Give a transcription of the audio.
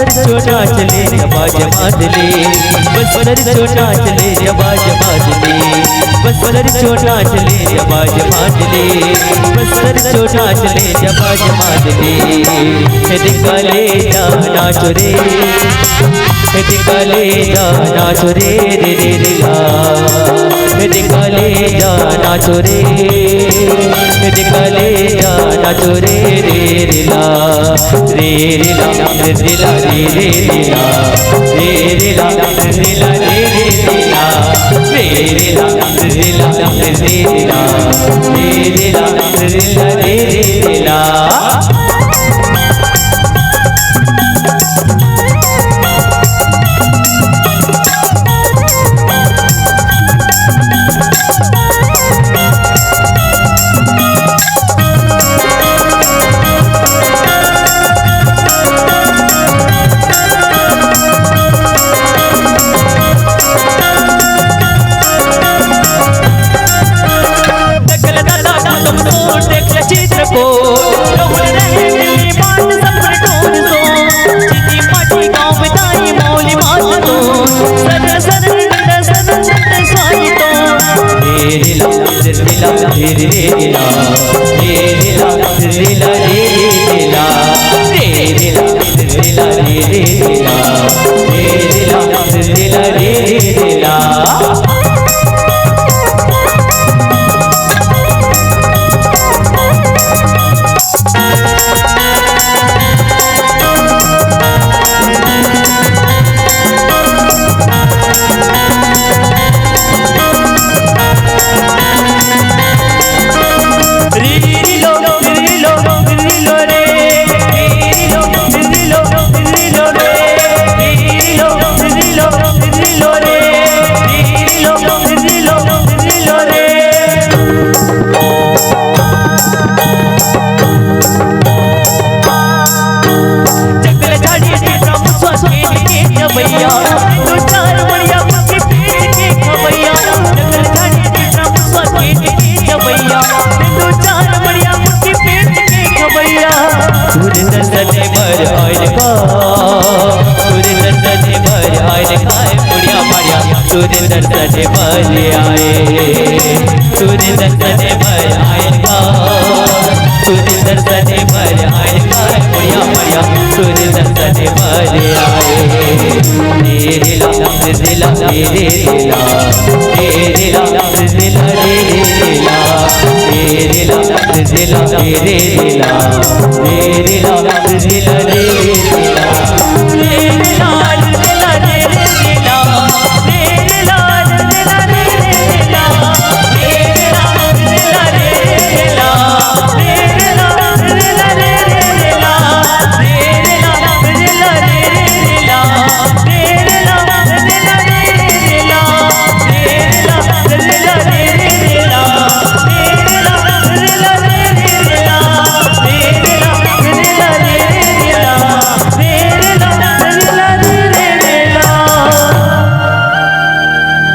छोटा चले आवाज मादले, बस छोटा चले आवाज मादले, बस छोटा चले आवाज मादले, बस छोटा चले आवाज मादले। दिखाले जाना चुरे, दिखाले जाना चुरे रे रे रे ला, दिखाले जाना चुरे, दिखाले जाना चुरे रे रे ला, रे रे ला रे रे ला रे रे ला, रे रे ला रे ला रे रे ला, रे रे ला रे ला रे ला, रे रे ला रे ला रे रे ला। सुरेंद्र सने भर आए, सुरेंद्र सने भर आएगा, सुरेंद्र सने भर आएगा, बढ़िया बढ़िया सुरेंद्र सने भर आए। तेरे ला तेरे ला तेरे ला तेरे ला तेरे ला तेरे ला तेरे ला तेरे ला